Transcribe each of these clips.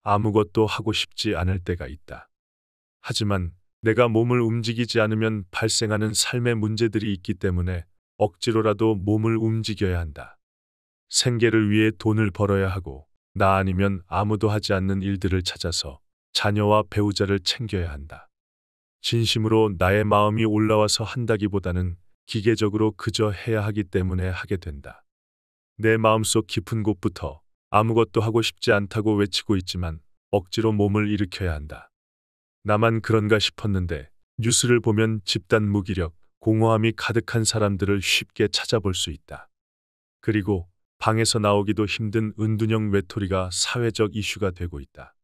아무것도 하고 싶지 않을 때가 있다. 하지만 내가 몸을 움직이지 않으면 발생하는 삶의 문제들이 있기 때문에 억지로라도 몸을 움직여야 한다. 생계를 위해 돈을 벌어야 하고 나 아니면 아무도 하지 않는 일들을 찾아서 자녀와 배우자를 챙겨야 한다. 진심으로 나의 마음이 올라와서 한다기보다는 기계적으로 그저 해야 하기 때문에 하게 된다. 내 마음속 깊은 곳부터 아무것도 하고 싶지 않다고 외치고 있지만 억지로 몸을 일으켜야 한다. 나만 그런가 싶었는데 뉴스를 보면 집단 무기력, 공허함이 가득한 사람들을 쉽게 찾아볼 수 있다. 그리고 방에서 나오기도 힘든 은둔형 외톨이가 사회적 이슈가 되고 있다.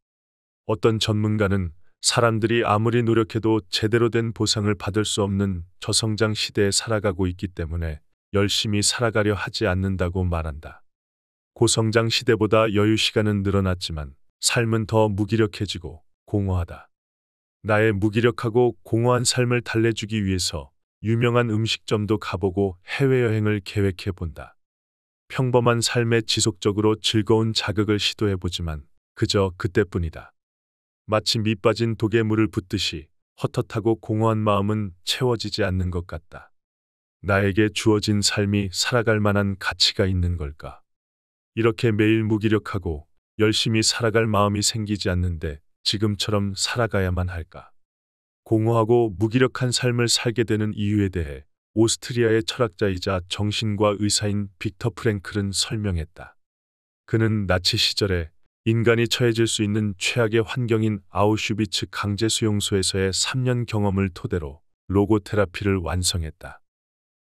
어떤 전문가는 사람들이 아무리 노력해도 제대로 된 보상을 받을 수 없는 저성장 시대에 살아가고 있기 때문에 열심히 살아가려 하지 않는다고 말한다. 고성장 시대보다 여유 시간은 늘어났지만 삶은 더 무기력해지고 공허하다. 나의 무기력하고 공허한 삶을 달래주기 위해서 유명한 음식점도 가보고 해외여행을 계획해 본다. 평범한 삶에 지속적으로 즐거운 자극을 시도해보지만 그저 그때뿐이다. 마치 밑 빠진 독에 물을 붓듯이 헛헛하고 공허한 마음은 채워지지 않는 것 같다. 나에게 주어진 삶이 살아갈 만한 가치가 있는 걸까? 이렇게 매일 무기력하고 열심히 살아갈 마음이 생기지 않는데 지금처럼 살아가야만 할까? 공허하고 무기력한 삶을 살게 되는 이유에 대해 오스트리아의 철학자이자 정신과 의사인 빅터 프랭클은 설명했다. 그는 나치 시절에 인간이 처해질 수 있는 최악의 환경인 아우슈비츠 강제수용소에서의 3년 경험을 토대로 로고테라피를 완성했다.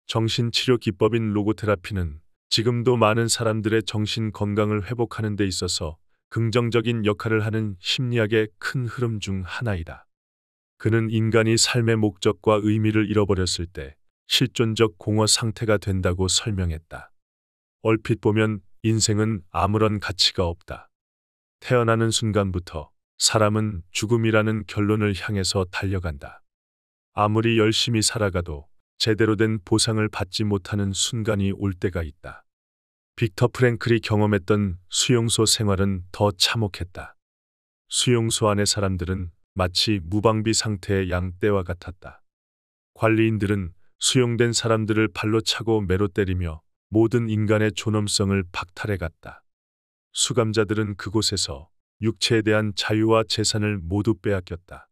정신치료 기법인 로고테라피는 지금도 많은 사람들의 정신 건강을 회복하는 데 있어서 긍정적인 역할을 하는 심리학의 큰 흐름 중 하나이다. 그는 인간이 삶의 목적과 의미를 잃어버렸을 때 실존적 공허 상태가 된다고 설명했다. 얼핏 보면 인생은 아무런 가치가 없다. 태어나는 순간부터 사람은 죽음이라는 결론을 향해서 달려간다. 아무리 열심히 살아가도 제대로 된 보상을 받지 못하는 순간이 올 때가 있다. 빅터 프랭클이 경험했던 수용소 생활은 더 참혹했다. 수용소 안의 사람들은 마치 무방비 상태의 양떼와 같았다. 관리인들은 수용된 사람들을 발로 차고 매로 때리며 모든 인간의 존엄성을 박탈해갔다. 수감자들은 그곳에서 육체에 대한 자유와 재산을 모두 빼앗겼다.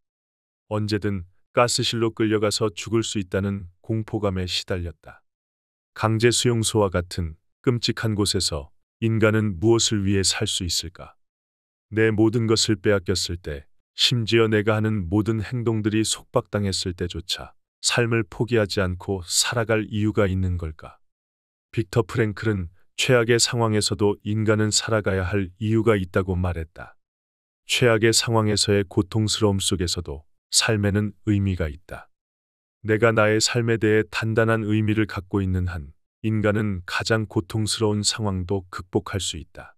언제든 가스실로 끌려가서 죽을 수 있다는 공포감에 시달렸다. 강제 수용소와 같은 끔찍한 곳에서 인간은 무엇을 위해 살 수 있을까? 내 모든 것을 빼앗겼을 때, 심지어 내가 하는 모든 행동들이 속박당했을 때조차 삶을 포기하지 않고 살아갈 이유가 있는 걸까? 빅터 프랭클은 최악의 상황에서도 인간은 살아가야 할 이유가 있다고 말했다. 최악의 상황에서의 고통스러움 속에서도 삶에는 의미가 있다. 내가 나의 삶에 대해 단단한 의미를 갖고 있는 한 인간은 가장 고통스러운 상황도 극복할 수 있다.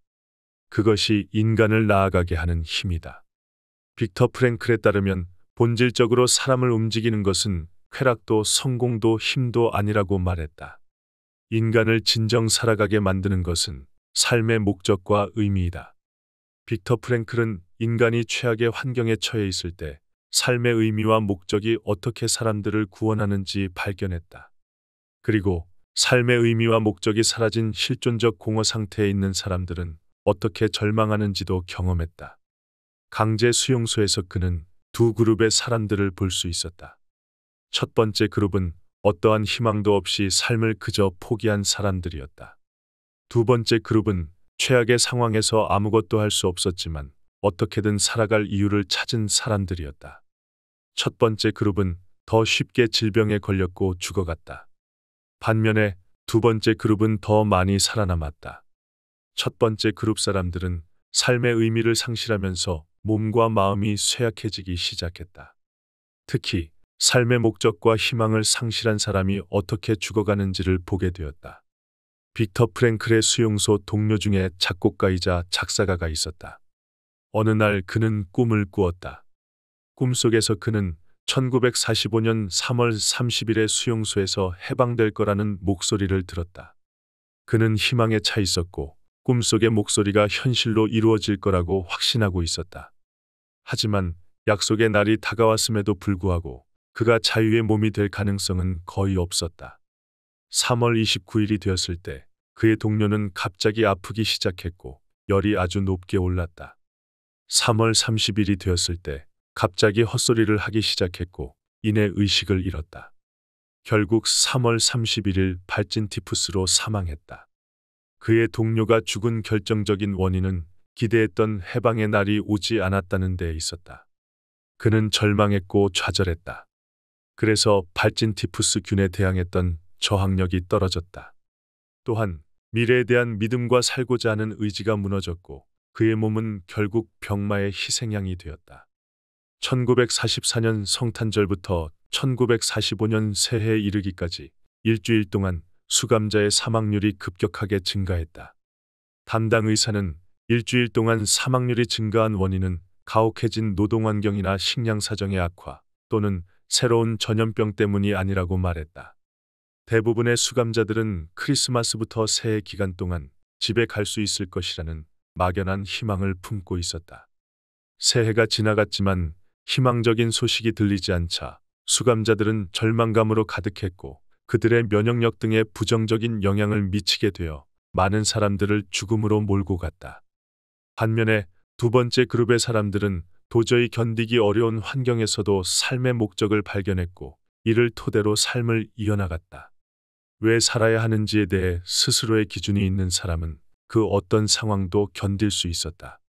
그것이 인간을 나아가게 하는 힘이다. 빅터 프랭클에 따르면 본질적으로 사람을 움직이는 것은 쾌락도 성공도 힘도 아니라고 말했다. 인간을 진정 살아가게 만드는 것은 삶의 목적과 의미이다. 빅터 프랭클은 인간이 최악의 환경에 처해 있을 때 삶의 의미와 목적이 어떻게 사람들을 구원하는지 발견했다. 그리고 삶의 의미와 목적이 사라진 실존적 공허 상태에 있는 사람들은 어떻게 절망하는지도 경험했다. 강제 수용소에서 그는 두 그룹의 사람들을 볼 수 있었다. 첫 번째 그룹은 어떠한 희망도 없이 삶을 그저 포기한 사람들이었다. 두 번째 그룹은 최악의 상황에서 아무것도 할 수 없었지만 어떻게든 살아갈 이유를 찾은 사람들이었다. 첫 번째 그룹은 더 쉽게 질병에 걸렸고 죽어갔다. 반면에 두 번째 그룹은 더 많이 살아남았다. 첫 번째 그룹 사람들은 삶의 의미를 상실하면서 몸과 마음이 쇠약해지기 시작했다. 특히 삶의 목적과 희망을 상실한 사람이 어떻게 죽어가는지를 보게 되었다. 빅터 프랭클의 수용소 동료 중에 작곡가이자 작사가가 있었다. 어느 날 그는 꿈을 꾸었다. 꿈속에서 그는 1945년 3월 30일에 수용소에서 해방될 거라는 목소리를 들었다. 그는 희망에 차 있었고 꿈속의 목소리가 현실로 이루어질 거라고 확신하고 있었다. 하지만 약속의 날이 다가왔음에도 불구하고 그가 자유의 몸이 될 가능성은 거의 없었다. 3월 29일이 되었을 때 그의 동료는 갑자기 아프기 시작했고 열이 아주 높게 올랐다. 3월 30일이 되었을 때 갑자기 헛소리를 하기 시작했고 이내 의식을 잃었다. 결국 3월 31일 발진 티푸스로 사망했다. 그의 동료가 죽은 결정적인 원인은 기대했던 해방의 날이 오지 않았다는 데 있었다. 그는 절망했고 좌절했다. 그래서 발진 티푸스균에 대항했던 저항력이 떨어졌다. 또한 미래에 대한 믿음과 살고자 하는 의지가 무너졌고 그의 몸은 결국 병마의 희생양이 되었다. 1944년 성탄절부터 1945년 새해에 이르기까지 일주일 동안 수감자의 사망률이 급격하게 증가했다. 담당 의사는 일주일 동안 사망률이 증가한 원인은 가혹해진 노동환경이나 식량 사정의 악화 또는 새로운 전염병 때문이 아니라고 말했다. 대부분의 수감자들은 크리스마스부터 새해 기간 동안 집에 갈 수 있을 것이라는 막연한 희망을 품고 있었다. 새해가 지나갔지만 희망적인 소식이 들리지 않자 수감자들은 절망감으로 가득했고 그들의 면역력 등에 부정적인 영향을 미치게 되어 많은 사람들을 죽음으로 몰고 갔다. 반면에 두 번째 그룹의 사람들은 도저히 견디기 어려운 환경에서도 삶의 목적을 발견했고 이를 토대로 삶을 이어나갔다. 왜 살아야 하는지에 대해 스스로의 기준이 있는 사람은 그 어떤 상황도 견딜 수 있었다.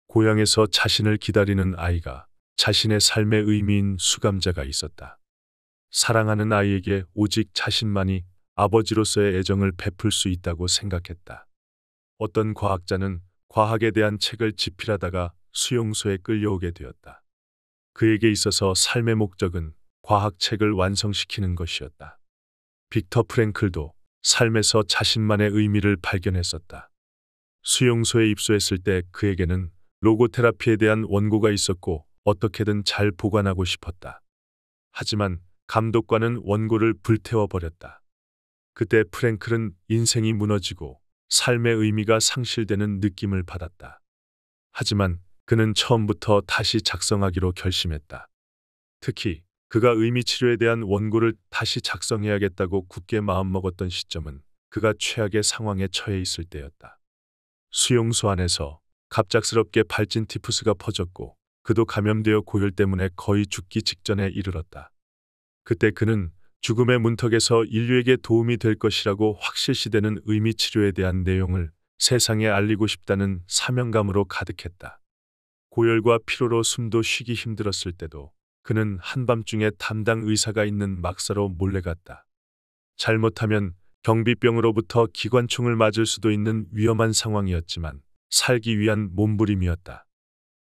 고향에서 자신을 기다리는 아이가 자신의 삶의 의미인 수감자가 있었다. 사랑하는 아이에게 오직 자신만이 아버지로서의 애정을 베풀 수 있다고 생각했다. 어떤 과학자는 과학에 대한 책을 집필하다가 수용소에 끌려오게 되었다. 그에게 있어서 삶의 목적은 과학책을 완성시키는 것이었다. 빅터 프랭클도 삶에서 자신만의 의미를 발견했었다. 수용소에 입소했을 때 그에게는 로고테라피에 대한 원고가 있었고 어떻게든 잘 보관하고 싶었다. 하지만 감독관은 원고를 불태워버렸다. 그때 프랭클은 인생이 무너지고 삶의 의미가 상실되는 느낌을 받았다. 하지만 그는 처음부터 다시 작성하기로 결심했다. 특히 그가 의미치료에 대한 원고를 다시 작성해야겠다고 굳게 마음먹었던 시점은 그가 최악의 상황에 처해 있을 때였다. 수용소 안에서 갑작스럽게 발진 티푸스가 퍼졌고 그도 감염되어 고열 때문에 거의 죽기 직전에 이르렀다. 그때 그는 죽음의 문턱에서 인류에게 도움이 될 것이라고 확실시되는 의미치료에 대한 내용을 세상에 알리고 싶다는 사명감으로 가득했다. 고열과 피로로 숨도 쉬기 힘들었을 때도 그는 한밤중에 담당 의사가 있는 막사로 몰래갔다. 잘못하면 경비병으로부터 기관총을 맞을 수도 있는 위험한 상황이었지만 살기 위한 몸부림이었다.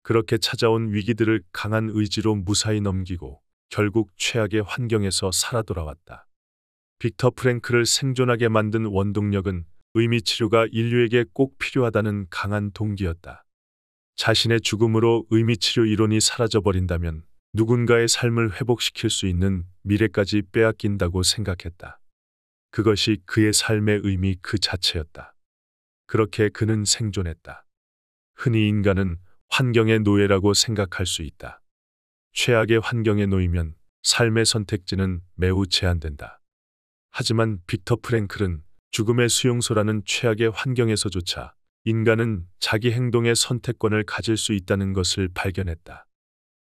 그렇게 찾아온 위기들을 강한 의지로 무사히 넘기고 결국 최악의 환경에서 살아 돌아왔다. 빅터 프랭클을 생존하게 만든 원동력은 의미치료가 인류에게 꼭 필요하다는 강한 동기였다. 자신의 죽음으로 의미치료 이론이 사라져버린다면 누군가의 삶을 회복시킬 수 있는 미래까지 빼앗긴다고 생각했다. 그것이 그의 삶의 의미 그 자체였다. 그렇게 그는 생존했다. 흔히 인간은 환경의 노예라고 생각할 수 있다. 최악의 환경에 놓이면 삶의 선택지는 매우 제한된다. 하지만 빅터 프랭클은 죽음의 수용소라는 최악의 환경에서조차 인간은 자기 행동의 선택권을 가질 수 있다는 것을 발견했다.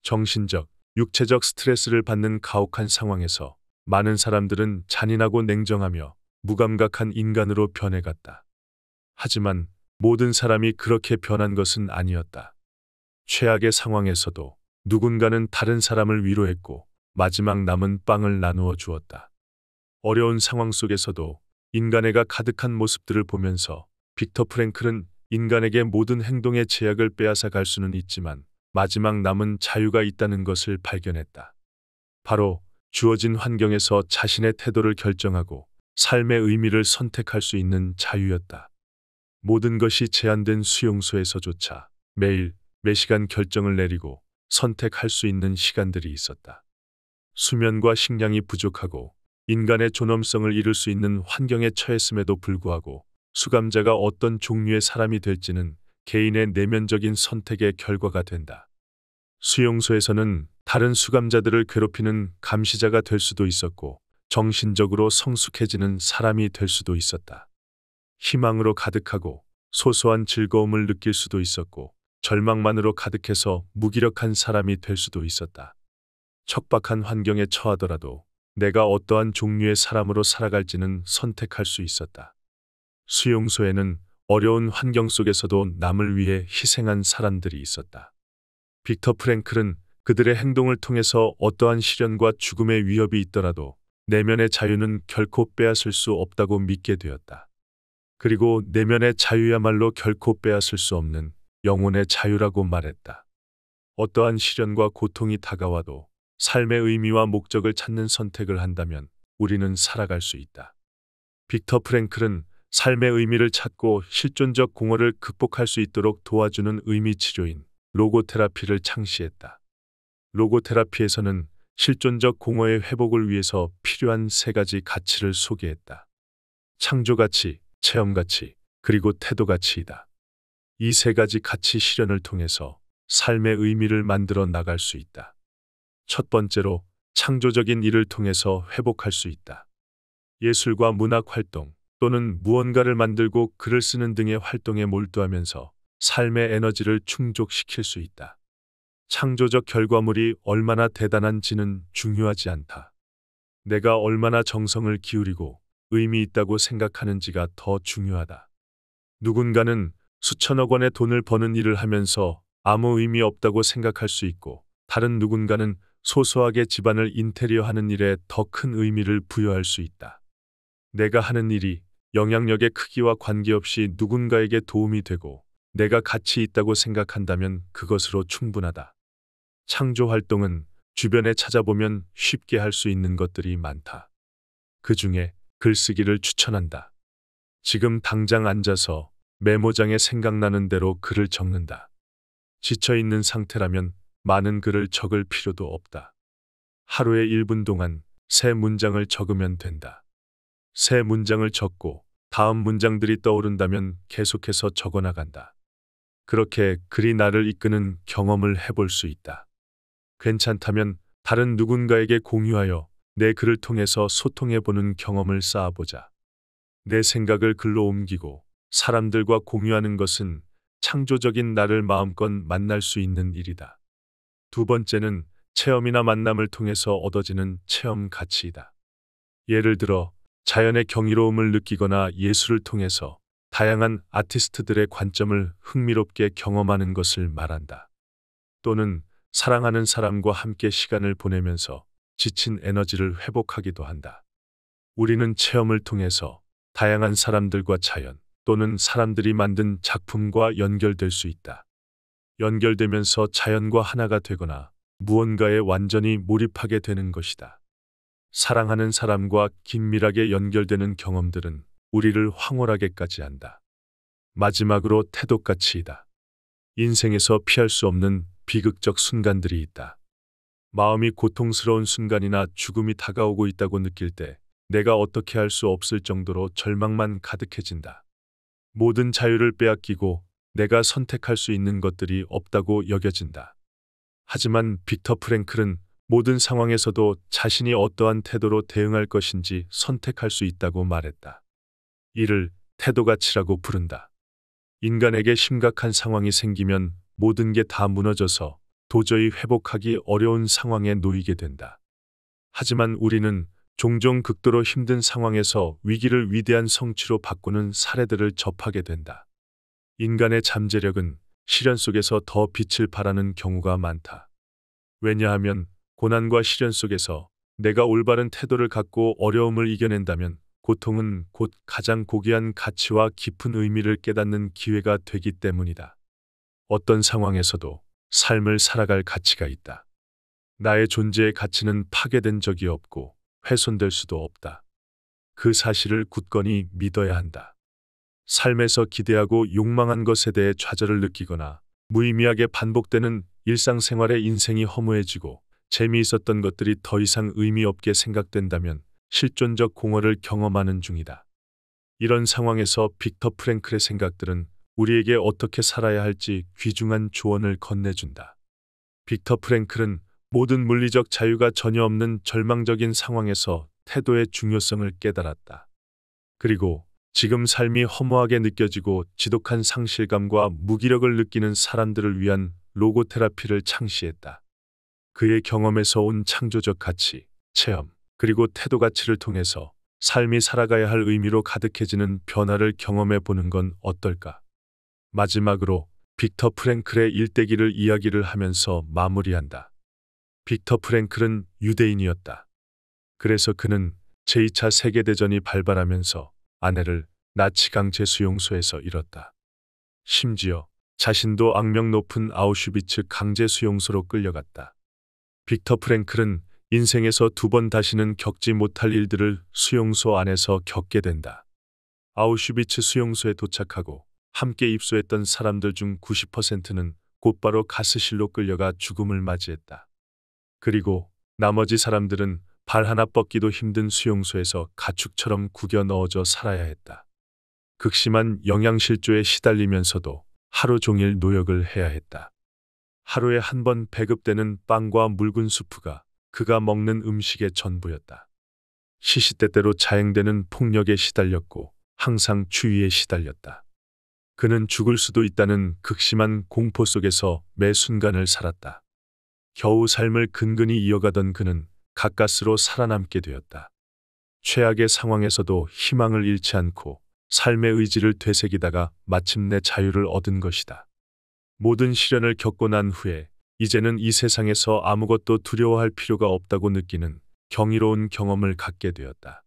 정신적, 육체적 스트레스를 받는 가혹한 상황에서 많은 사람들은 잔인하고 냉정하며 무감각한 인간으로 변해갔다. 하지만 모든 사람이 그렇게 변한 것은 아니었다. 최악의 상황에서도 누군가는 다른 사람을 위로했고 마지막 남은 빵을 나누어 주었다. 어려운 상황 속에서도 인간애가 가득한 모습들을 보면서 빅터 프랭클은 인간에게 모든 행동의 제약을 빼앗아 갈 수는 있지만 마지막 남은 자유가 있다는 것을 발견했다. 바로 주어진 환경에서 자신의 태도를 결정하고 삶의 의미를 선택할 수 있는 자유였다. 모든 것이 제한된 수용소에서조차 매일 매시간 결정을 내리고 선택할 수 있는 시간들이 있었다. 수면과 식량이 부족하고 인간의 존엄성을 잃을 수 있는 환경에 처했음에도 불구하고 수감자가 어떤 종류의 사람이 될지는 개인의 내면적인 선택의 결과가 된다. 수용소에서는 다른 수감자들을 괴롭히는 감시자가 될 수도 있었고, 정신적으로 성숙해지는 사람이 될 수도 있었다. 희망으로 가득하고 소소한 즐거움을 느낄 수도 있었고, 절망만으로 가득해서 무기력한 사람이 될 수도 있었다. 척박한 환경에 처하더라도 내가 어떠한 종류의 사람으로 살아갈지는 선택할 수 있었다. 수용소에는 어려운 환경 속에서도 남을 위해 희생한 사람들이 있었다. 빅터 프랭클은 그들의 행동을 통해서 어떠한 시련과 죽음의 위협이 있더라도 내면의 자유는 결코 빼앗을 수 없다고 믿게 되었다. 그리고 내면의 자유야말로 결코 빼앗을 수 없는 영혼의 자유라고 말했다. 어떠한 시련과 고통이 다가와도 삶의 의미와 목적을 찾는 선택을 한다면 우리는 살아갈 수 있다. 빅터 프랭클은 삶의 의미를 찾고 실존적 공허를 극복할 수 있도록 도와주는 의미 치료인 로고테라피를 창시했다. 로고테라피에서는 실존적 공허의 회복을 위해서 필요한 세 가지 가치를 소개했다. 창조가치, 체험가치, 그리고 태도가치이다. 이 세 가지 가치 실현을 통해서 삶의 의미를 만들어 나갈 수 있다. 첫 번째로, 창조적인 일을 통해서 회복할 수 있다. 예술과 문학 활동 또는 무언가를 만들고 글을 쓰는 등의 활동에 몰두하면서 삶의 에너지를 충족시킬 수 있다. 창조적 결과물이 얼마나 대단한지는 중요하지 않다. 내가 얼마나 정성을 기울이고 의미 있다고 생각하는지가 더 중요하다. 누군가는 수천억 원의 돈을 버는 일을 하면서 아무 의미 없다고 생각할 수 있고, 다른 누군가는 소소하게 집안을 인테리어하는 일에 더 큰 의미를 부여할 수 있다. 내가 하는 일이 영향력의 크기와 관계없이 누군가에게 도움이 되고 내가 가치 있다고 생각한다면 그것으로 충분하다. 창조 활동은 주변에 찾아보면 쉽게 할 수 있는 것들이 많다. 그 중에 글쓰기를 추천한다. 지금 당장 앉아서 메모장에 생각나는 대로 글을 적는다. 지쳐있는 상태라면 많은 글을 적을 필요도 없다. 하루에 1분 동안 새 문장을 적으면 된다. 새 문장을 적고 다음 문장들이 떠오른다면 계속해서 적어나간다. 그렇게 글이 나를 이끄는 경험을 해볼 수 있다. 괜찮다면 다른 누군가에게 공유하여 내 글을 통해서 소통해보는 경험을 쌓아보자. 내 생각을 글로 옮기고 사람들과 공유하는 것은 창조적인 나를 마음껏 만날 수 있는 일이다. 두 번째는 체험이나 만남을 통해서 얻어지는 체험 가치이다. 예를 들어 자연의 경이로움을 느끼거나 예술을 통해서 다양한 아티스트들의 관점을 흥미롭게 경험하는 것을 말한다. 또는 사랑하는 사람과 함께 시간을 보내면서 지친 에너지를 회복하기도 한다. 우리는 체험을 통해서 다양한 사람들과 자연 또는 사람들이 만든 작품과 연결될 수 있다. 연결되면서 자연과 하나가 되거나 무언가에 완전히 몰입하게 되는 것이다. 사랑하는 사람과 긴밀하게 연결되는 경험들은 우리를 황홀하게까지 한다. 마지막으로 태도가치이다. 인생에서 피할 수 없는 비극적 순간들이 있다. 마음이 고통스러운 순간이나 죽음이 다가오고 있다고 느낄 때 내가 어떻게 할 수 없을 정도로 절망만 가득해진다. 모든 자유를 빼앗기고 내가 선택할 수 있는 것들이 없다고 여겨진다. 하지만 빅터 프랭클은 모든 상황에서도 자신이 어떠한 태도로 대응할 것인지 선택할 수 있다고 말했다. 이를 태도가치라고 부른다. 인간에게 심각한 상황이 생기면 모든 게 다 무너져서 도저히 회복하기 어려운 상황에 놓이게 된다. 하지만 우리는 종종 극도로 힘든 상황에서 위기를 위대한 성취로 바꾸는 사례들을 접하게 된다. 인간의 잠재력은 시련 속에서 더 빛을 발하는 경우가 많다. 왜냐하면 고난과 시련 속에서 내가 올바른 태도를 갖고 어려움을 이겨낸다면 고통은 곧 가장 고귀한 가치와 깊은 의미를 깨닫는 기회가 되기 때문이다. 어떤 상황에서도 삶을 살아갈 가치가 있다. 나의 존재의 가치는 파괴된 적이 없고 훼손될 수도 없다. 그 사실을 굳건히 믿어야 한다. 삶에서 기대하고 욕망한 것에 대해 좌절을 느끼거나 무의미하게 반복되는 일상생활의 인생이 허무해지고 재미있었던 것들이 더 이상 의미 없게 생각된다면 실존적 공허를 경험하는 중이다. 이런 상황에서 빅터 프랭클의 생각들은 우리에게 어떻게 살아야 할지 귀중한 조언을 건네준다. 빅터 프랭클은 모든 물리적 자유가 전혀 없는 절망적인 상황에서 태도의 중요성을 깨달았다. 그리고 지금 삶이 허무하게 느껴지고 지독한 상실감과 무기력을 느끼는 사람들을 위한 로고 테라피를 창시했다. 그의 경험에서 온 창조적 가치, 체험, 그리고 태도 가치를 통해서 삶이 살아가야 할 의미로 가득해지는 변화를 경험해 보는 건 어떨까? 마지막으로 빅터 프랭클의 일대기를 이야기를 하면서 마무리한다. 빅터 프랭클은 유대인이었다. 그래서 그는 제2차 세계대전이 발발하면서 아내를 나치 강제 수용소에서 잃었다. 심지어 자신도 악명 높은 아우슈비츠 강제 수용소로 끌려갔다. 빅터 프랭클은 인생에서 2번 다시는 겪지 못할 일들을 수용소 안에서 겪게 된다. 아우슈비츠 수용소에 도착하고 함께 입소했던 사람들 중 90%는 곧바로 가스실로 끌려가 죽음을 맞이했다. 그리고 나머지 사람들은 발 하나 뻗기도 힘든 수용소에서 가축처럼 구겨 넣어져 살아야 했다. 극심한 영양실조에 시달리면서도 하루 종일 노역을 해야 했다. 하루에 한 번 배급되는 빵과 묽은 수프가 그가 먹는 음식의 전부였다. 시시때때로 자행되는 폭력에 시달렸고 항상 추위에 시달렸다. 그는 죽을 수도 있다는 극심한 공포 속에서 매 순간을 살았다. 겨우 삶을 근근히 이어가던 그는 가까스로 살아남게 되었다. 최악의 상황에서도 희망을 잃지 않고 삶의 의지를 되새기다가 마침내 자유를 얻은 것이다. 모든 시련을 겪고 난 후에 이제는 이 세상에서 아무것도 두려워할 필요가 없다고 느끼는 경이로운 경험을 갖게 되었다.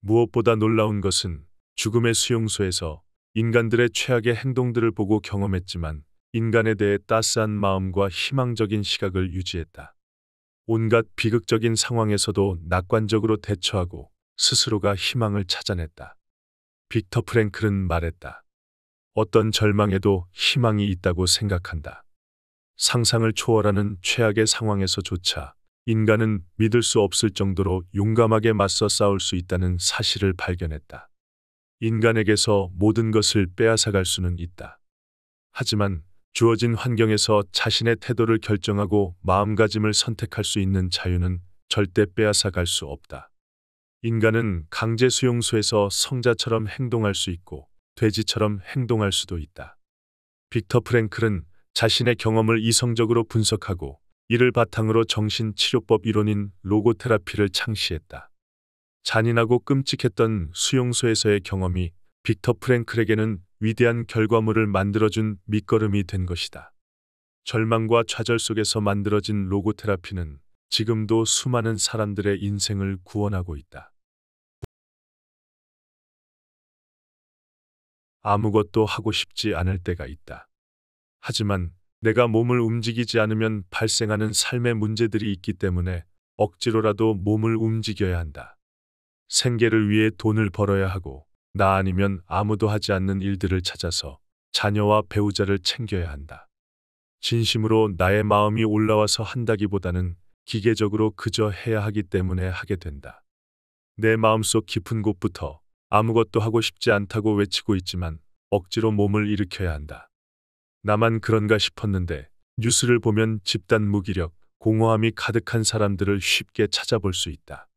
무엇보다 놀라운 것은 죽음의 수용소에서 인간들의 최악의 행동들을 보고 경험했지만 인간에 대해 따스한 마음과 희망적인 시각을 유지했다. 온갖 비극적인 상황에서도 낙관적으로 대처하고 스스로가 희망을 찾아냈다. 빅터 프랭클은 말했다. 어떤 절망에도 희망이 있다고 생각한다. 상상을 초월하는 최악의 상황에서조차 인간은 믿을 수 없을 정도로 용감하게 맞서 싸울 수 있다는 사실을 발견했다. 인간에게서 모든 것을 빼앗아갈 수는 있다. 하지만 주어진 환경에서 자신의 태도를 결정하고 마음가짐을 선택할 수 있는 자유는 절대 빼앗아갈 수 없다. 인간은 강제 수용소에서 성자처럼 행동할 수 있고 돼지처럼 행동할 수도 있다. 빅터 프랭클은 자신의 경험을 이성적으로 분석하고 이를 바탕으로 정신치료법 이론인 로고테라피를 창시했다. 잔인하고 끔찍했던 수용소에서의 경험이 빅터 프랭클에게는 위대한 결과물을 만들어준 밑거름이 된 것이다. 절망과 좌절 속에서 만들어진 로고테라피는 지금도 수많은 사람들의 인생을 구원하고 있다. 아무것도 하고 싶지 않을 때가 있다. 하지만 내가 몸을 움직이지 않으면 발생하는 삶의 문제들이 있기 때문에 억지로라도 몸을 움직여야 한다. 생계를 위해 돈을 벌어야 하고 나 아니면 아무도 하지 않는 일들을 찾아서 자녀와 배우자를 챙겨야 한다. 진심으로 나의 마음이 올라와서 한다기보다는 기계적으로 그저 해야 하기 때문에 하게 된다. 내 마음속 깊은 곳부터 아무것도 하고 싶지 않다고 외치고 있지만 억지로 몸을 일으켜야 한다. 나만 그런가 싶었는데 뉴스를 보면 집단 무기력, 공허함이 가득한 사람들을 쉽게 찾아볼 수 있다.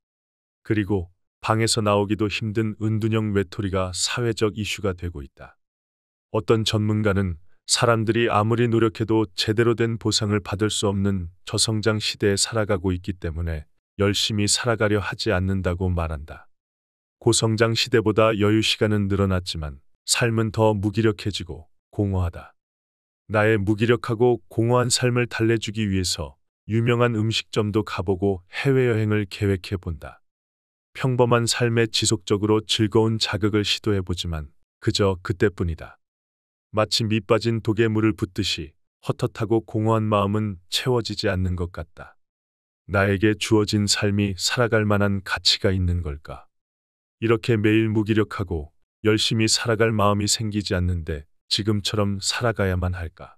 그리고 방에서 나오기도 힘든 은둔형 외톨이가 사회적 이슈가 되고 있다. 어떤 전문가는 사람들이 아무리 노력해도 제대로 된 보상을 받을 수 없는 저성장 시대에 살아가고 있기 때문에 열심히 살아가려 하지 않는다고 말한다. 고성장 시대보다 여유 시간은 늘어났지만 삶은 더 무기력해지고 공허하다. 나의 무기력하고 공허한 삶을 달래주기 위해서 유명한 음식점도 가보고 해외여행을 계획해 본다. 평범한 삶에 지속적으로 즐거운 자극을 시도해보지만 그저 그때뿐이다. 마치 밑 빠진 독에 물을 붓듯이 헛헛하고 공허한 마음은 채워지지 않는 것 같다. 나에게 주어진 삶이 살아갈 만한 가치가 있는 걸까? 이렇게 매일 무기력하고 열심히 살아갈 마음이 생기지 않는데 지금처럼 살아가야만 할까?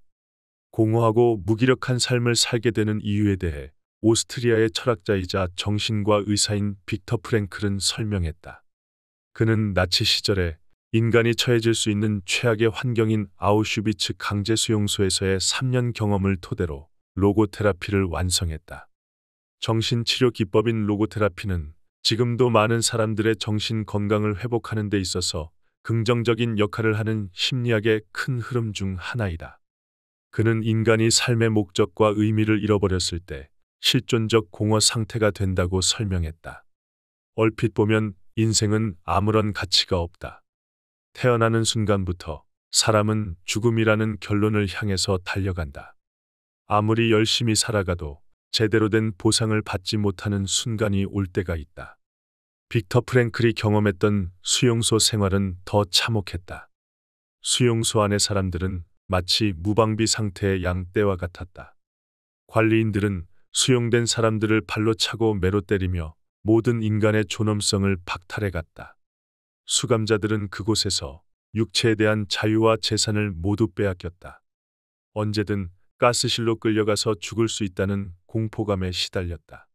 공허하고 무기력한 삶을 살게 되는 이유에 대해 오스트리아의 철학자이자 정신과 의사인 빅터 프랭클은 설명했다. 그는 나치 시절에 인간이 처해질 수 있는 최악의 환경인 아우슈비츠 강제 수용소에서의 3년 경험을 토대로 로고테라피를 완성했다. 정신치료 기법인 로고테라피는 지금도 많은 사람들의 정신 건강을 회복하는 데 있어서 긍정적인 역할을 하는 심리학의 큰 흐름 중 하나이다. 그는 인간이 삶의 목적과 의미를 잃어버렸을 때 실존적 공허 상태가 된다고 설명했다. 얼핏 보면 인생은 아무런 가치가 없다. 태어나는 순간부터 사람은 죽음이라는 결론을 향해서 달려간다. 아무리 열심히 살아가도 제대로 된 보상을 받지 못하는 순간이 올 때가 있다. 빅터 프랭클이 경험했던 수용소 생활은 더 참혹했다. 수용소 안의 사람들은 마치 무방비 상태의 양떼와 같았다. 관리인들은 수용된 사람들을 발로 차고 매로 때리며 모든 인간의 존엄성을 박탈해 갔다. 수감자들은 그곳에서 육체에 대한 자유와 재산을 모두 빼앗겼다. 언제든 가스실로 끌려가서 죽을 수 있다는 공포감에 시달렸다.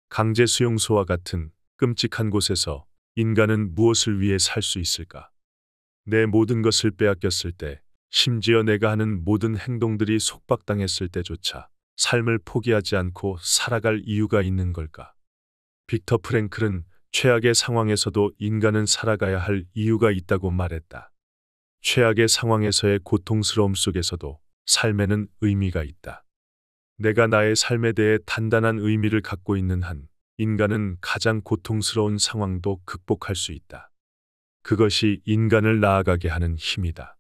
강제 수용소와 같은 끔찍한 곳에서 인간은 무엇을 위해 살 수 있을까? 내 모든 것을 빼앗겼을 때, 심지어 내가 하는 모든 행동들이 속박당했을 때조차 삶을 포기하지 않고 살아갈 이유가 있는 걸까? 빅터 프랭클은 최악의 상황에서도 인간은 살아가야 할 이유가 있다고 말했다. 최악의 상황에서의 고통스러움 속에서도 삶에는 의미가 있다. 내가 나의 삶에 대해 단단한 의미를 갖고 있는 한 인간은 가장 고통스러운 상황도 극복할 수 있다. 그것이 인간을 나아가게 하는 힘이다.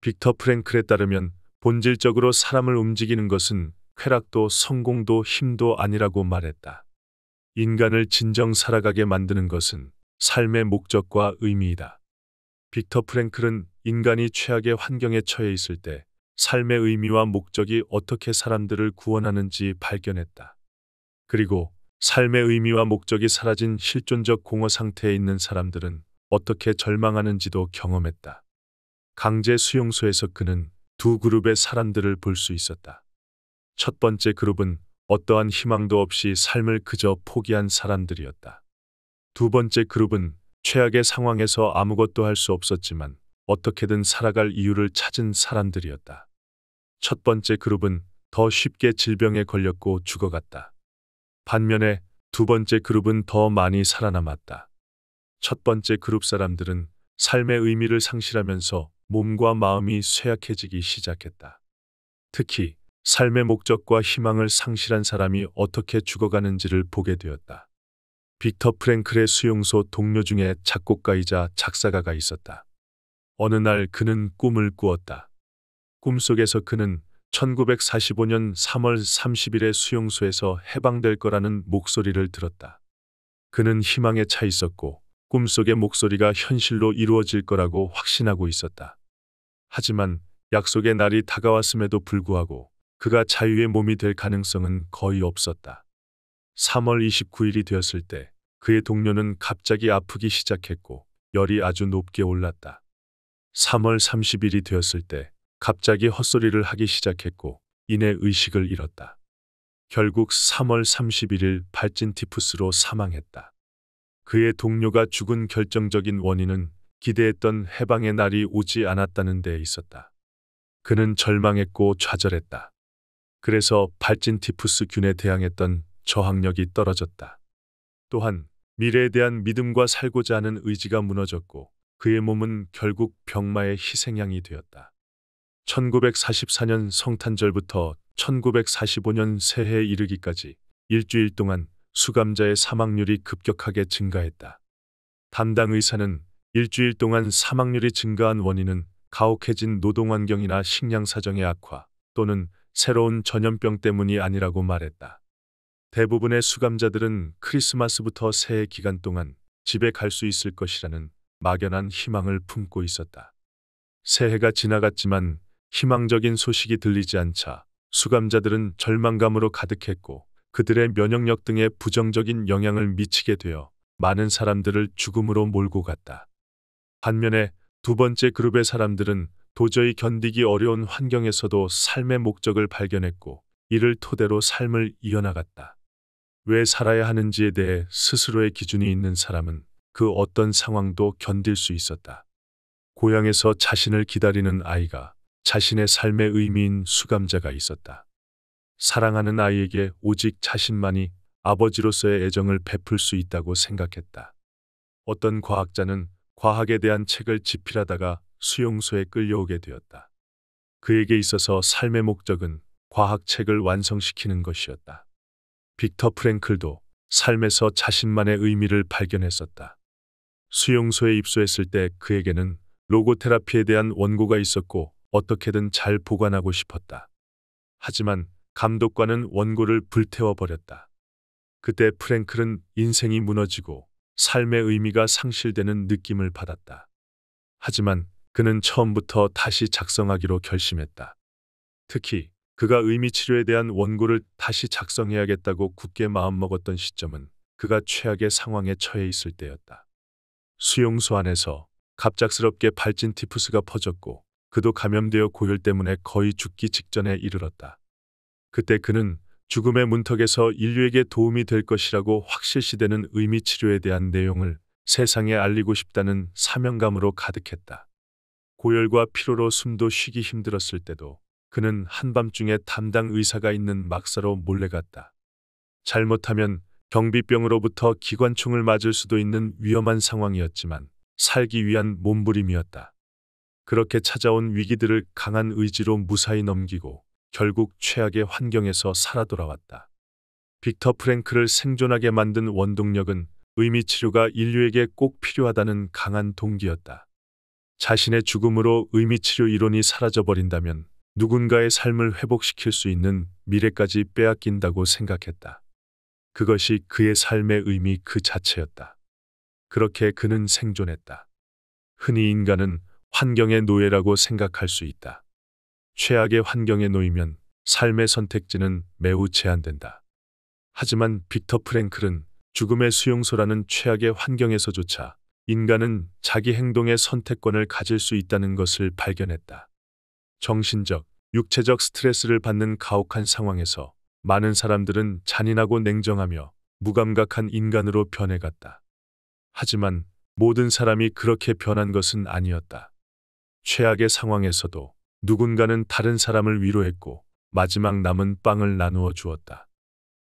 빅터 프랭클에 따르면 본질적으로 사람을 움직이는 것은 쾌락도 성공도 힘도 아니라고 말했다. 인간을 진정 살아가게 만드는 것은 삶의 목적과 의미이다. 빅터 프랭클은 인간이 최악의 환경에 처해 있을 때 삶의 의미와 목적이 어떻게 사람들을 구원하는지 발견했다. 그리고 삶의 의미와 목적이 사라진 실존적 공허 상태에 있는 사람들은 어떻게 절망하는지도 경험했다. 강제 수용소에서 그는 두 그룹의 사람들을 볼 수 있었다. 첫 번째 그룹은 어떠한 희망도 없이 삶을 그저 포기한 사람들이었다. 두 번째 그룹은 최악의 상황에서 아무것도 할 수 없었지만 어떻게든 살아갈 이유를 찾은 사람들이었다. 첫 번째 그룹은 더 쉽게 질병에 걸렸고 죽어갔다. 반면에 두 번째 그룹은 더 많이 살아남았다. 첫 번째 그룹 사람들은 삶의 의미를 상실하면서 몸과 마음이 쇠약해지기 시작했다. 특히 삶의 목적과 희망을 상실한 사람이 어떻게 죽어가는지를 보게 되었다. 빅터 프랭클의 수용소 동료 중에 작곡가이자 작사가가 있었다. 어느 날 그는 꿈을 꾸었다. 꿈속에서 그는 1945년 3월 30일에 수용소에서 해방될 거라는 목소리를 들었다. 그는 희망에 차 있었고 꿈속의 목소리가 현실로 이루어질 거라고 확신하고 있었다. 하지만 약속의 날이 다가왔음에도 불구하고 그가 자유의 몸이 될 가능성은 거의 없었다. 3월 29일이 되었을 때 그의 동료는 갑자기 아프기 시작했고 열이 아주 높게 올랐다. 3월 30일이 되었을 때 갑자기 헛소리를 하기 시작했고 이내 의식을 잃었다. 결국 3월 31일 발진 티푸스로 사망했다. 그의 동료가 죽은 결정적인 원인은 기대했던 해방의 날이 오지 않았다는 데 있었다. 그는 절망했고 좌절했다. 그래서 발진 티푸스균에 대항했던 저항력이 떨어졌다. 또한 미래에 대한 믿음과 살고자 하는 의지가 무너졌고 그의 몸은 결국 병마의 희생양이 되었다. 1944년 성탄절부터 1945년 새해에 이르기까지 일주일 동안 수감자의 사망률이 급격하게 증가했다. 담당 의사는 일주일 동안 사망률이 증가한 원인은 가혹해진 노동환경이나 식량 사정의 악화 또는 새로운 전염병 때문이 아니라고 말했다. 대부분의 수감자들은 크리스마스부터 새해 기간 동안 집에 갈 수 있을 것이라는 막연한 희망을 품고 있었다. 새해가 지나갔지만 희망적인 소식이 들리지 않자 수감자들은 절망감으로 가득했고 그들의 면역력 등에 부정적인 영향을 미치게 되어 많은 사람들을 죽음으로 몰고 갔다. 반면에 두 번째 그룹의 사람들은 도저히 견디기 어려운 환경에서도 삶의 목적을 발견했고 이를 토대로 삶을 이어나갔다. 왜 살아야 하는지에 대해 스스로의 기준이 있는 사람은 그 어떤 상황도 견딜 수 있었다. 고향에서 자신을 기다리는 아이가, 자신의 삶의 의미인 수감자가 있었다. 사랑하는 아이에게 오직 자신만이 아버지로서의 애정을 베풀 수 있다고 생각했다. 어떤 과학자는 과학에 대한 책을 집필하다가 수용소에 끌려오게 되었다. 그에게 있어서 삶의 목적은 과학책을 완성시키는 것이었다. 빅터 프랭클도 삶에서 자신만의 의미를 발견했었다. 수용소에 입소했을 때 그에게는 로고테라피에 대한 원고가 있었고 어떻게든 잘 보관하고 싶었다. 하지만 감독관은 원고를 불태워 버렸다. 그때 프랭클은 인생이 무너지고 삶의 의미가 상실되는 느낌을 받았다. 하지만 그는 처음부터 다시 작성하기로 결심했다. 특히 그가 의미치료에 대한 원고를 다시 작성해야겠다고 굳게 마음먹었던 시점은 그가 최악의 상황에 처해 있을 때였다. 수용소 안에서 갑작스럽게 발진 티푸스가 퍼졌고 그도 감염되어 고열 때문에 거의 죽기 직전에 이르렀다. 그때 그는 죽음의 문턱에서 인류에게 도움이 될 것이라고 확실시되는 의미치료에 대한 내용을 세상에 알리고 싶다는 사명감으로 가득했다. 고열과 피로로 숨도 쉬기 힘들었을 때도 그는 한밤중에 담당 의사가 있는 막사로 몰래갔다. 잘못하면 경비병으로부터 기관총을 맞을 수도 있는 위험한 상황이었지만 살기 위한 몸부림이었다. 그렇게 찾아온 위기들을 강한 의지로 무사히 넘기고 결국 최악의 환경에서 살아 돌아왔다. 빅터 프랭클을 생존하게 만든 원동력은 의미치료가 인류에게 꼭 필요하다는 강한 동기였다. 자신의 죽음으로 의미치료 이론이 사라져버린다면 누군가의 삶을 회복시킬 수 있는 미래까지 빼앗긴다고 생각했다. 그것이 그의 삶의 의미 그 자체였다. 그렇게 그는 생존했다. 흔히 인간은 환경의 노예라고 생각할 수 있다. 최악의 환경에 놓이면 삶의 선택지는 매우 제한된다. 하지만 빅터 프랭클은 죽음의 수용소라는 최악의 환경에서조차 인간은 자기 행동의 선택권을 가질 수 있다는 것을 발견했다. 정신적, 육체적 스트레스를 받는 가혹한 상황에서 많은 사람들은 잔인하고 냉정하며 무감각한 인간으로 변해갔다. 하지만 모든 사람이 그렇게 변한 것은 아니었다. 최악의 상황에서도 누군가는 다른 사람을 위로했고 마지막 남은 빵을 나누어 주었다.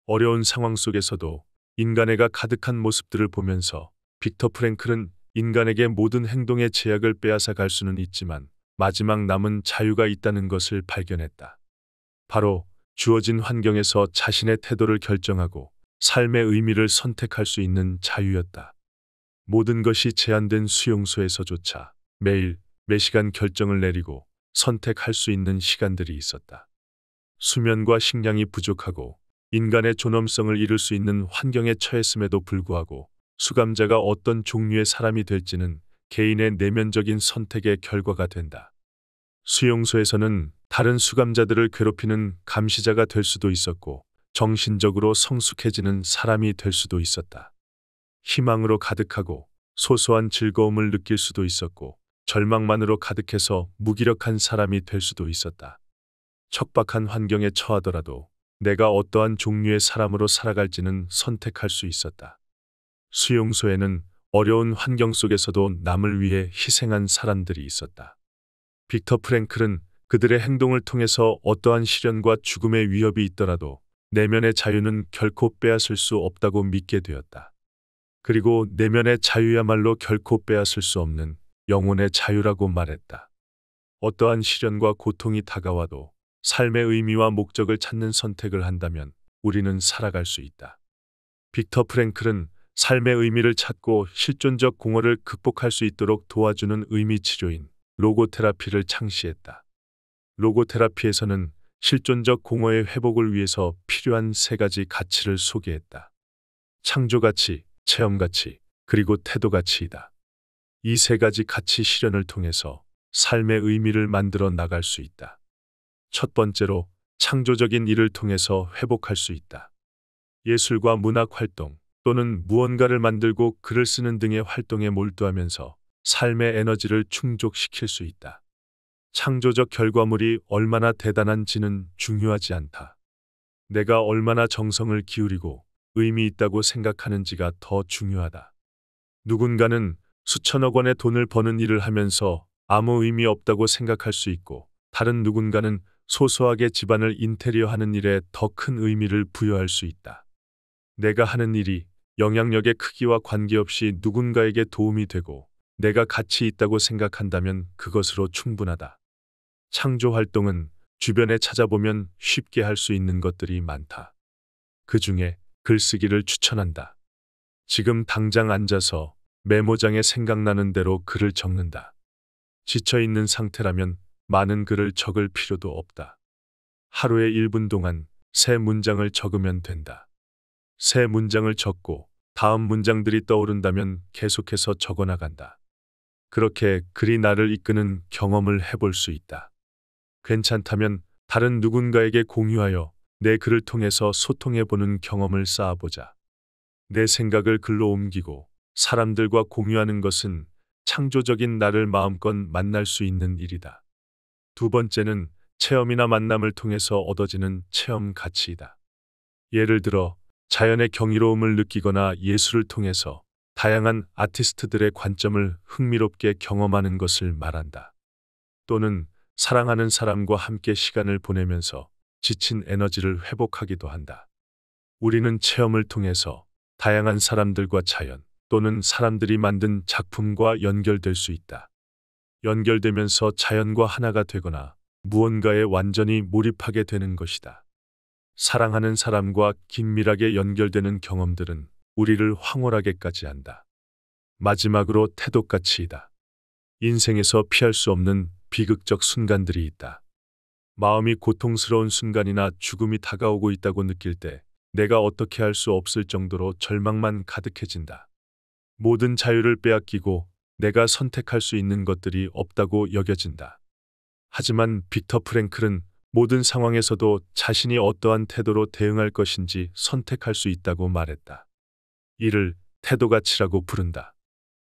어려운 상황 속에서도 인간애가 가득한 모습들을 보면서 빅터 프랭클은 인간에게 모든 행동의 제약을 빼앗아 갈 수는 있지만 마지막 남은 자유가 있다는 것을 발견했다. 바로 주어진 환경에서 자신의 태도를 결정하고 삶의 의미를 선택할 수 있는 자유였다. 모든 것이 제한된 수용소에서조차 매일 매 시간 결정을 내리고 선택할 수 있는 시간들이 있었다. 수면과 식량이 부족하고 인간의 존엄성을 잃을 수 있는 환경에 처했음에도 불구하고 수감자가 어떤 종류의 사람이 될지는 개인의 내면적인 선택의 결과가 된다. 수용소에서는 다른 수감자들을 괴롭히는 감시자가 될 수도 있었고 정신적으로 성숙해지는 사람이 될 수도 있었다. 희망으로 가득하고 소소한 즐거움을 느낄 수도 있었고 절망만으로 가득해서 무기력한 사람이 될 수도 있었다. 척박한 환경에 처하더라도 내가 어떠한 종류의 사람으로 살아갈지는 선택할 수 있었다. 수용소에는 어려운 환경 속에서도 남을 위해 희생한 사람들이 있었다. 빅터 프랭클은 그들의 행동을 통해서 어떠한 시련과 죽음의 위협이 있더라도 내면의 자유는 결코 빼앗을 수 없다고 믿게 되었다. 그리고 내면의 자유야말로 결코 빼앗을 수 없는 영혼의 자유라고 말했다. 어떠한 시련과 고통이 다가와도 삶의 의미와 목적을 찾는 선택을 한다면 우리는 살아갈 수 있다. 빅터 프랭클은 삶의 의미를 찾고 실존적 공허를 극복할 수 있도록 도와주는 의미치료인 로고테라피를 창시했다. 로고테라피에서는 실존적 공허의 회복을 위해서 필요한 세 가지 가치를 소개했다. 창조가치, 체험가치, 그리고 태도가치이다. 이 세 가지 가치 실현을 통해서 삶의 의미를 만들어 나갈 수 있다. 첫 번째로 창조적인 일을 통해서 회복할 수 있다. 예술과 문학 활동 또는 무언가를 만들고 글을 쓰는 등의 활동에 몰두하면서 삶의 에너지를 충족시킬 수 있다. 창조적 결과물이 얼마나 대단한지는 중요하지 않다. 내가 얼마나 정성을 기울이고 의미 있다고 생각하는지가 더 중요하다. 누군가는 수천억 원의 돈을 버는 일을 하면서 아무 의미 없다고 생각할 수 있고, 다른 누군가는 소소하게 집안을 인테리어하는 일에 더 큰 의미를 부여할 수 있다. 내가 하는 일이 영향력의 크기와 관계없이 누군가에게 도움이 되고 내가 가치 있다고 생각한다면 그것으로 충분하다. 창조 활동은 주변에 찾아보면 쉽게 할 수 있는 것들이 많다. 그 중에 글쓰기를 추천한다. 지금 당장 앉아서 메모장에 생각나는 대로 글을 적는다. 지쳐있는 상태라면 많은 글을 적을 필요도 없다. 하루에 1분 동안 새 문장을 적으면 된다. 새 문장을 적고 다음 문장들이 떠오른다면 계속해서 적어나간다. 그렇게 글이 나를 이끄는 경험을 해볼 수 있다. 괜찮다면 다른 누군가에게 공유하여 내 글을 통해서 소통해보는 경험을 쌓아보자. 내 생각을 글로 옮기고 사람들과 공유하는 것은 창조적인 나를 마음껏 만날 수 있는 일이다. 두 번째는 체험이나 만남을 통해서 얻어지는 체험 가치이다. 예를 들어 자연의 경이로움을 느끼거나 예술을 통해서 다양한 아티스트들의 관점을 흥미롭게 경험하는 것을 말한다. 또는 사랑하는 사람과 함께 시간을 보내면서 지친 에너지를 회복하기도 한다. 우리는 체험을 통해서 다양한 사람들과 자연 또는 사람들이 만든 작품과 연결될 수 있다. 연결되면서 자연과 하나가 되거나 무언가에 완전히 몰입하게 되는 것이다. 사랑하는 사람과 긴밀하게 연결되는 경험들은 우리를 황홀하게까지 한다. 마지막으로 태도 가치이다. 인생에서 피할 수 없는 비극적 순간들이 있다. 마음이 고통스러운 순간이나 죽음이 다가오고 있다고 느낄 때 내가 어떻게 할 수 없을 정도로 절망만 가득해진다. 모든 자유를 빼앗기고 내가 선택할 수 있는 것들이 없다고 여겨진다. 하지만 빅터 프랭클은 모든 상황에서도 자신이 어떠한 태도로 대응할 것인지 선택할 수 있다고 말했다. 이를 태도 가치라고 부른다.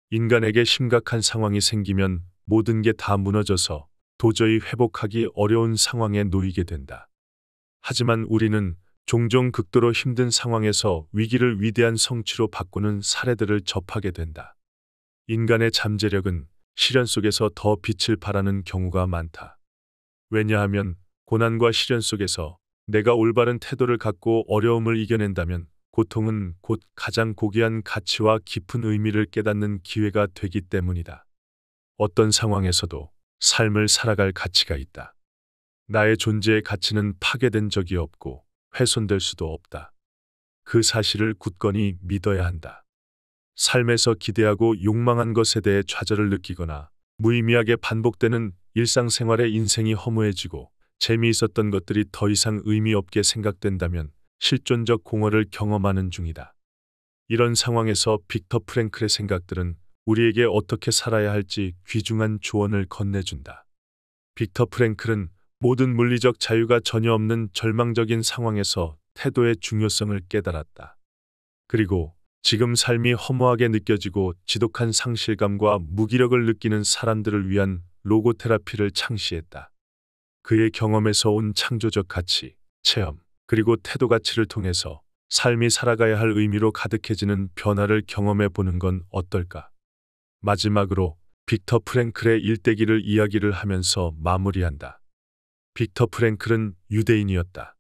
인간에게 심각한 상황이 생기면 모든 게 다 무너져서 도저히 회복하기 어려운 상황에 놓이게 된다. 하지만 우리는 종종 극도로 힘든 상황에서 위기를 위대한 성취로 바꾸는 사례들을 접하게 된다. 인간의 잠재력은 시련 속에서 더 빛을 발하는 경우가 많다. 왜냐하면 고난과 시련 속에서 내가 올바른 태도를 갖고 어려움을 이겨낸다면 고통은 곧 가장 고귀한 가치와 깊은 의미를 깨닫는 기회가 되기 때문이다. 어떤 상황에서도 삶을 살아갈 가치가 있다. 나의 존재의 가치는 파괴된 적이 없고 훼손될 수도 없다. 그 사실을 굳건히 믿어야 한다. 삶에서 기대하고 욕망한 것에 대해 좌절을 느끼거나 무의미하게 반복되는 일상생활의 인생이 허무해지고 재미있었던 것들이 더 이상 의미 없게 생각된다면 실존적 공허를 경험하는 중이다. 이런 상황에서 빅터 프랭클의 생각들은 우리에게 어떻게 살아야 할지 귀중한 조언을 건네준다. 빅터 프랭클은 모든 물리적 자유가 전혀 없는 절망적인 상황에서 태도의 중요성을 깨달았다. 그리고 지금 삶이 허무하게 느껴지고 지독한 상실감과 무기력을 느끼는 사람들을 위한 로고테라피를 창시했다. 그의 경험에서 온 창조적 가치, 체험, 그리고 태도 가치를 통해서 삶이 살아가야 할 의미로 가득해지는 변화를 경험해 보는 건 어떨까? 마지막으로 빅터 프랭클의 일대기를 이야기를 하면서 마무리한다. 빅터 프랭클은 유대인이었다.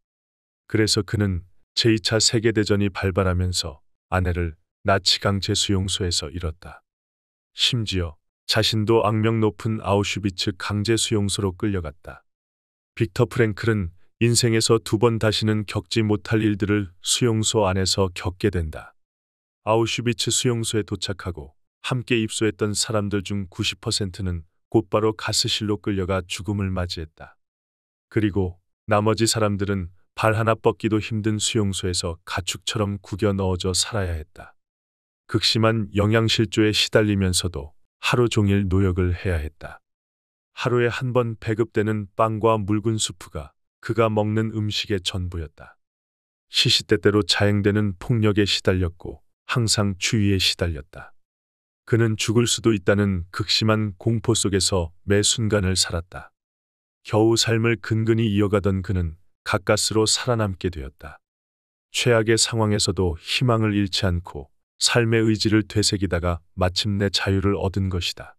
그래서 그는 제2차 세계대전이 발발하면서 아내를 나치 강제 수용소에서 잃었다. 심지어 자신도 악명 높은 아우슈비츠 강제 수용소로 끌려갔다. 빅터 프랭클은 인생에서 2번 다시는 겪지 못할 일들을 수용소 안에서 겪게 된다. 아우슈비츠 수용소에 도착하고 함께 입소했던 사람들 중 90%는 곧바로 가스실로 끌려가 죽음을 맞이했다. 그리고 나머지 사람들은 발 하나 뻗기도 힘든 수용소에서 가축처럼 구겨 넣어져 살아야 했다. 극심한 영양실조에 시달리면서도 하루 종일 노역을 해야 했다. 하루에 한 번 배급되는 빵과 묽은 수프가 그가 먹는 음식의 전부였다. 시시때때로 자행되는 폭력에 시달렸고 항상 추위에 시달렸다. 그는 죽을 수도 있다는 극심한 공포 속에서 매 순간을 살았다. 겨우 삶을 근근히 이어가던 그는 가까스로 살아남게 되었다. 최악의 상황에서도 희망을 잃지 않고 삶의 의지를 되새기다가 마침내 자유를 얻은 것이다.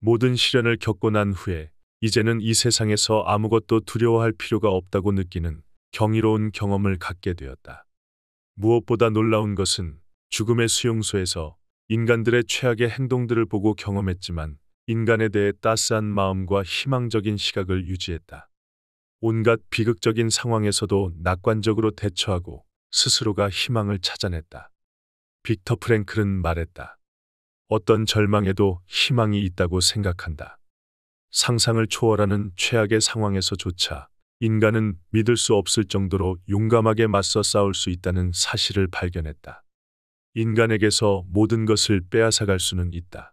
모든 시련을 겪고 난 후에 이제는 이 세상에서 아무것도 두려워할 필요가 없다고 느끼는 경이로운 경험을 갖게 되었다. 무엇보다 놀라운 것은 죽음의 수용소에서 인간들의 최악의 행동들을 보고 경험했지만 인간에 대해 따스한 마음과 희망적인 시각을 유지했다. 온갖 비극적인 상황에서도 낙관적으로 대처하고 스스로가 희망을 찾아냈다. 빅터 프랭클은 말했다. 어떤 절망에도 희망이 있다고 생각한다. 상상을 초월하는 최악의 상황에서조차 인간은 믿을 수 없을 정도로 용감하게 맞서 싸울 수 있다는 사실을 발견했다. 인간에게서 모든 것을 빼앗아갈 수는 있다.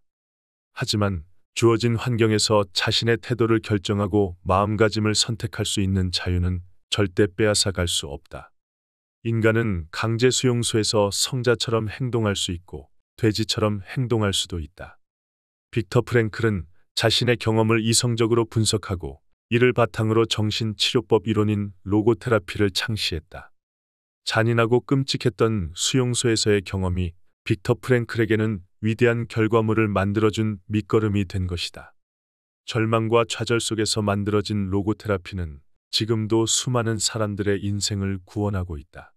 하지만 주어진 환경에서 자신의 태도를 결정하고 마음가짐을 선택할 수 있는 자유는 절대 빼앗아갈 수 없다. 인간은 강제 수용소에서 성자처럼 행동할 수 있고 돼지처럼 행동할 수도 있다. 빅터 프랭클은 자신의 경험을 이성적으로 분석하고 이를 바탕으로 정신치료법 이론인 로고테라피를 창시했다. 잔인하고 끔찍했던 수용소에서의 경험이 빅터 프랭클에게는 위대한 결과물을 만들어준 밑거름이 된 것이다. 절망과 좌절 속에서 만들어진 로고테라피는 지금도 수많은 사람들의 인생을 구원하고 있다.